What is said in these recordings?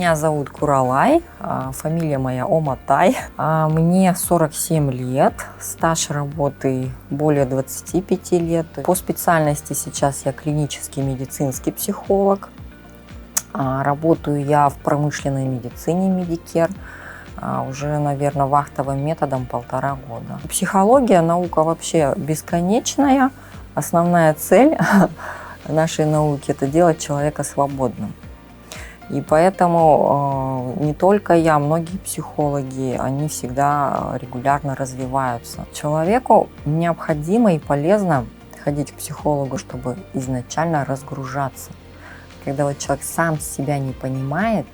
Меня зовут Куралай, фамилия моя Оматай. Мне 47 лет, стаж работы более 25 лет. По специальности сейчас я клинический медицинский психолог. Работаю я в промышленной медицине Medicare уже, наверное, вахтовым методом 1,5 года. Психология, наука вообще бесконечная. Основная цель нашей науки – это делать человека свободным. И поэтому не только я, многие психологи, они всегда регулярно развиваются. Человеку необходимо и полезно ходить к психологу, чтобы изначально разгружаться. Когда вот человек сам себя не понимает,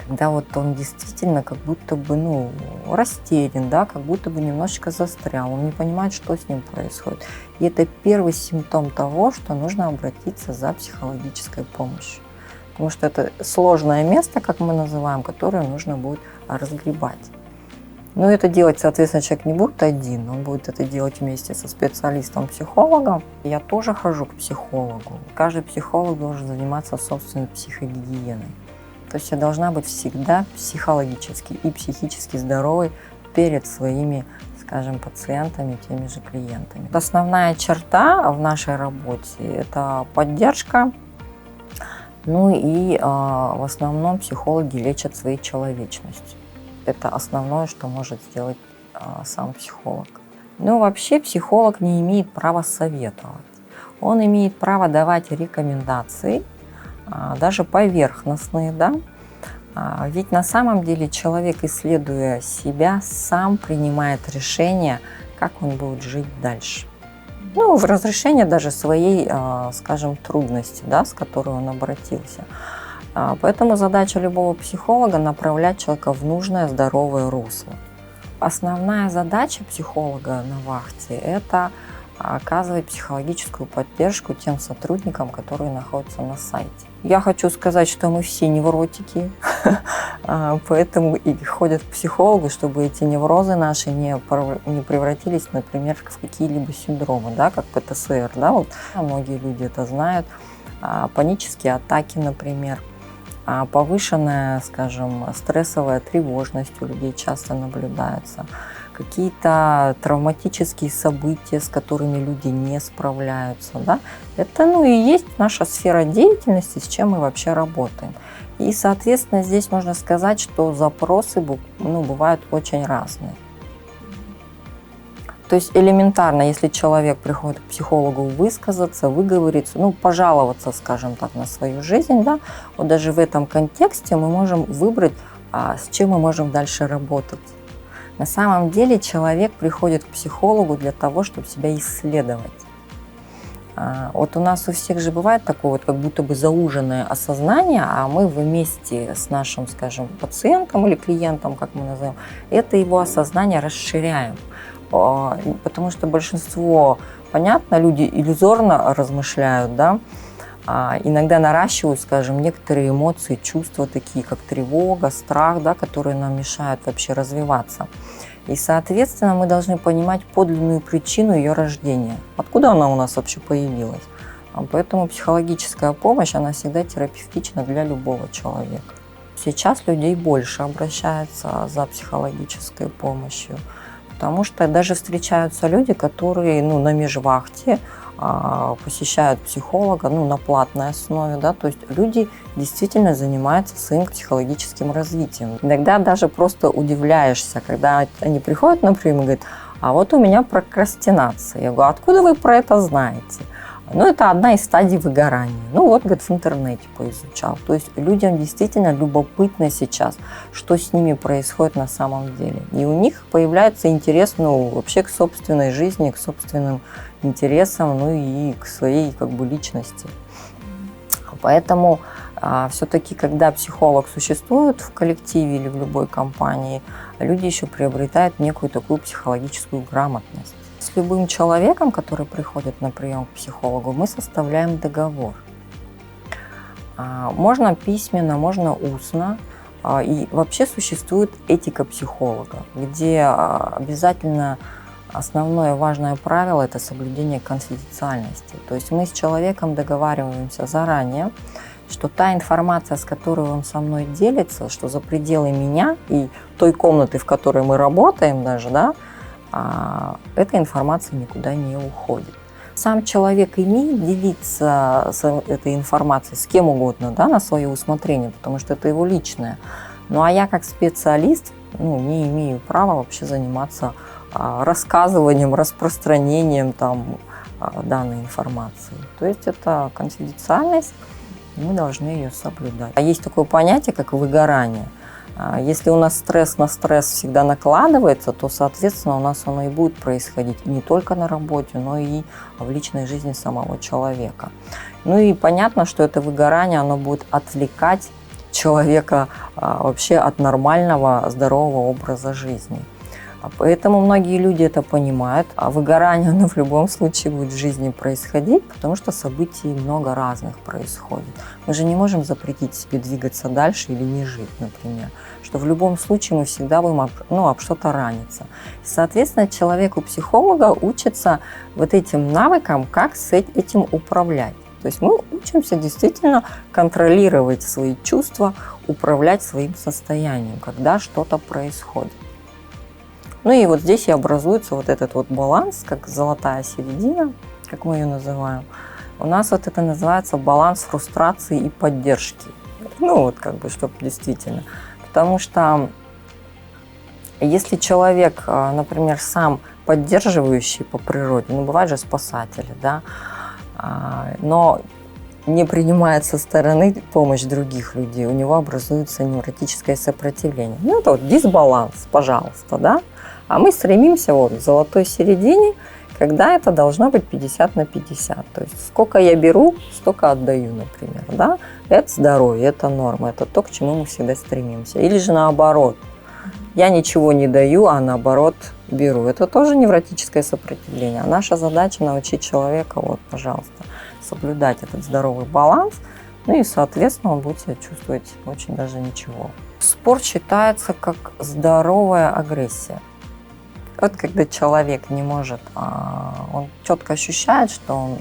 когда вот он действительно как будто бы растерян, да, как будто бы немножечко застрял, он не понимает, что с ним происходит. И это первый симптом того, что нужно обратиться за психологической помощью. Потому что это сложное место, как мы называем, которое нужно будет разгребать. Но это делать, соответственно, человек не будет один, он будет это делать вместе со специалистом-психологом. Я тоже хожу к психологу. Каждый психолог должен заниматься собственной психогигиеной. То есть я должна быть всегда психологически и психически здоровой перед своими, скажем, пациентами, теми же клиентами. Основная черта в нашей работе – это поддержка. И в основном психологи лечат своей человечностью. Это основное, что может сделать сам психолог. Вообще психолог не имеет права советовать. Он имеет право давать рекомендации, даже поверхностные, да? Ведь на самом деле человек, исследуя себя, сам принимает решение, как он будет жить дальше. В разрешение даже своей, скажем, трудности, да, с которой он обратился. Поэтому задача любого психолога – направлять человека в нужное здоровое русло. Основная задача психолога на вахте – это оказывать психологическую поддержку тем сотрудникам, которые находятся на сайте. Я хочу сказать, что мы все невротики, поэтому и ходят к психологу, чтобы эти неврозы наши не превратились, например, в какие-либо синдромы, да, как ПТСР. Да, вот. Многие люди это знают. Панические атаки, например. Повышенная, скажем, стрессовая тревожность у людей часто наблюдается. Какие-то травматические события, с которыми люди не справляются. Да? Это и есть наша сфера деятельности, с чем мы вообще работаем. И, соответственно, здесь можно сказать, что запросы бывают очень разные. То есть элементарно, если человек приходит к психологу высказаться, выговориться, пожаловаться, скажем так, на свою жизнь, да, вот даже в этом контексте мы можем выбрать, с чем мы можем дальше работать. На самом деле человек приходит к психологу для того, чтобы себя исследовать. Вот у нас у всех же бывает такое как будто бы зауженное осознание, а мы вместе с нашим, скажем, пациентом или клиентом, как мы называем, это его осознание расширяем. Потому что большинство, понятно, люди иллюзорно размышляют, да, иногда наращивают, скажем, некоторые эмоции, чувства такие, как тревога, страх, да, которые нам мешают вообще развиваться. И, соответственно, мы должны понимать подлинную причину ее рождения. Откуда она у нас вообще появилась? Поэтому психологическая помощь, она всегда терапевтична для любого человека. Сейчас людей больше обращаются за психологической помощью, потому что даже встречаются люди, которые на межвахте посещают психолога на платной основе, да, то есть люди действительно занимаются своим психологическим развитием. Иногда даже просто удивляешься, когда они приходят на прием и говорят: а вот у меня прокрастинация. Я говорю: откуда вы про это знаете? Это одна из стадий выгорания. Говорит, в интернете поизучал. То есть людям действительно любопытно сейчас, что с ними происходит на самом деле. И у них появляется интерес, вообще к собственной жизни, к собственным интересам, и к своей личности. Поэтому все-таки, когда психолог существует в коллективе или в любой компании, люди еще приобретают некую такую психологическую грамотность. С любым человеком, который приходит на прием к психологу, мы составляем договор. Можно письменно, можно устно. И вообще существует этика психолога, где обязательно основное важное правило – это соблюдение конфиденциальности. То есть мы с человеком договариваемся заранее, что та информация, с которой он со мной делится, что за пределы меня и той комнаты, в которой мы работаем даже, да, эта информация никуда не уходит. Сам человек имеет делиться этой информацией с кем угодно, да, на свое усмотрение, потому что это его личное. Ну а я как специалист не имею права вообще заниматься рассказыванием, распространением данной информации. То есть это конфиденциальность, и мы должны ее соблюдать. А есть такое понятие, как выгорание. Если у нас стресс на стресс всегда накладывается, то, соответственно, у нас оно и будет происходить и не только на работе, но и в личной жизни самого человека. Ну и понятно, что это выгорание, оно будет отвлекать человека вообще от нормального, здорового образа жизни. Поэтому многие люди это понимают, а выгорание, оно в любом случае будет в жизни происходить, потому что событий много разных происходит. Мы же не можем запретить себе двигаться дальше или не жить, например, что в любом случае мы всегда будем об что-то раниться. И, соответственно, человеку-психолога учится вот этим навыкам, как с этим управлять. То есть мы учимся действительно контролировать свои чувства, управлять своим состоянием, когда что-то происходит. Ну и вот здесь и образуется вот этот вот баланс, как золотая середина, как мы ее называем. У нас вот это называется баланс фрустрации и поддержки. Чтобы действительно. Потому что если человек, например, сам поддерживающий по природе, бывают же спасатели, да, но не принимает со стороны помощь других людей, у него образуется невротическое сопротивление. Это вот дисбаланс, пожалуйста, да. А мы стремимся к золотой середине, когда это должно быть 50 на 50. То есть сколько я беру, столько отдаю, например. Да? Это здоровье, это норма, это то, к чему мы всегда стремимся. Или же наоборот, я ничего не даю, а наоборот беру. Это тоже невротическое сопротивление. А наша задача научить человека, пожалуйста, соблюдать этот здоровый баланс. И, соответственно, он будет себя чувствовать очень даже ничего. Спорт считается как здоровая агрессия. Вот когда человек не может, он четко ощущает, что он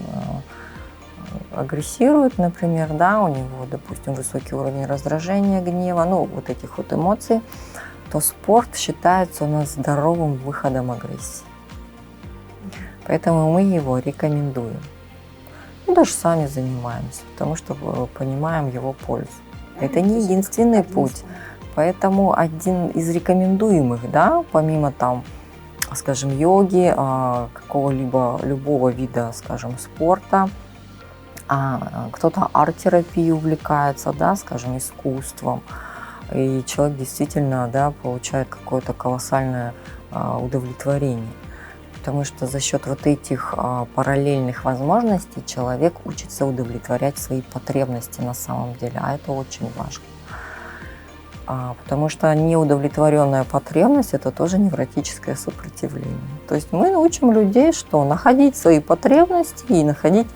агрессирует, например, да, у него, допустим, высокий уровень раздражения, гнева, вот этих вот эмоций, то спорт считается у нас здоровым выходом агрессии. Поэтому мы его рекомендуем. Даже сами занимаемся, потому что понимаем его пользу. Это не единственный путь. Поэтому один из рекомендуемых, да, помимо скажем, йоги, какого-либо любого вида, скажем, спорта, кто-то арт-терапией увлекается, да, скажем, искусством, и человек действительно, да, получает какое-то колоссальное удовлетворение. Потому что за счет вот этих параллельных возможностей человек учится удовлетворять свои потребности на самом деле, а это очень важно. Потому что неудовлетворенная потребность – это тоже невротическое сопротивление. То есть мы учим людей, что находить свои потребности и находить,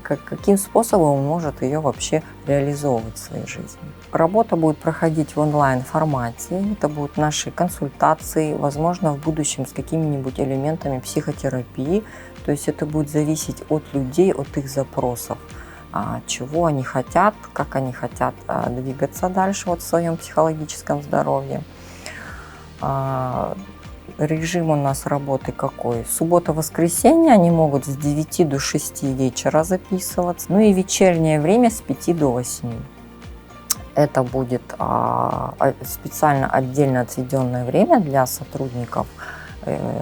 каким способом он может ее вообще реализовывать в своей жизни. Работа будет проходить в онлайн-формате, это будут наши консультации, возможно, в будущем с какими-нибудь элементами психотерапии. То есть это будет зависеть от людей, от их запросов. Чего они хотят, как они хотят двигаться дальше в своем психологическом здоровье. Режим у нас работы какой? Суббота-воскресенье они могут с 9 до 6 вечера записываться, и вечернее время с 5 до 8. Это будет специально отдельно отведенное время для сотрудников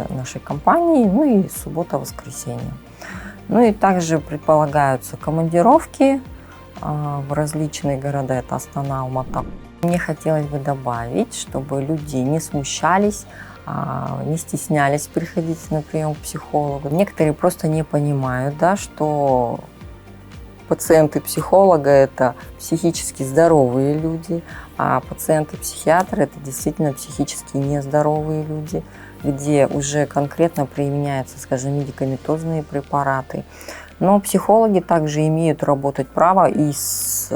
нашей компании, и суббота-воскресенье. И также предполагаются командировки в различные города, это Астана, Алмата. Мне хотелось бы добавить, чтобы люди не смущались, не стеснялись приходить на прием к психологу. Некоторые просто не понимают, да, что пациенты психолога – это психически здоровые люди, а пациенты-психиатры – это действительно психически нездоровые люди, где уже конкретно применяются, скажем, медикаментозные препараты. Но психологи также имеют работать право и с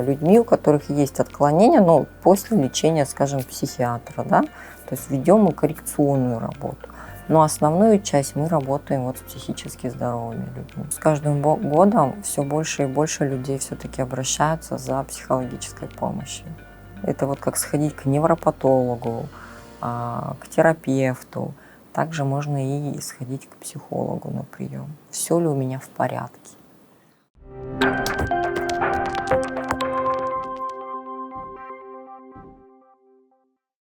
людьми, у которых есть отклонения, после лечения, скажем, психиатра. Да? То есть ведем мы коррекционную работу. Но основную часть мы работаем вот с психически здоровыми людьми. С каждым годом все больше и больше людей все-таки обращаются за психологической помощью. Это вот как сходить к невропатологу, к терапевту. Также можно и сходить к психологу на прием. Все ли у меня в порядке?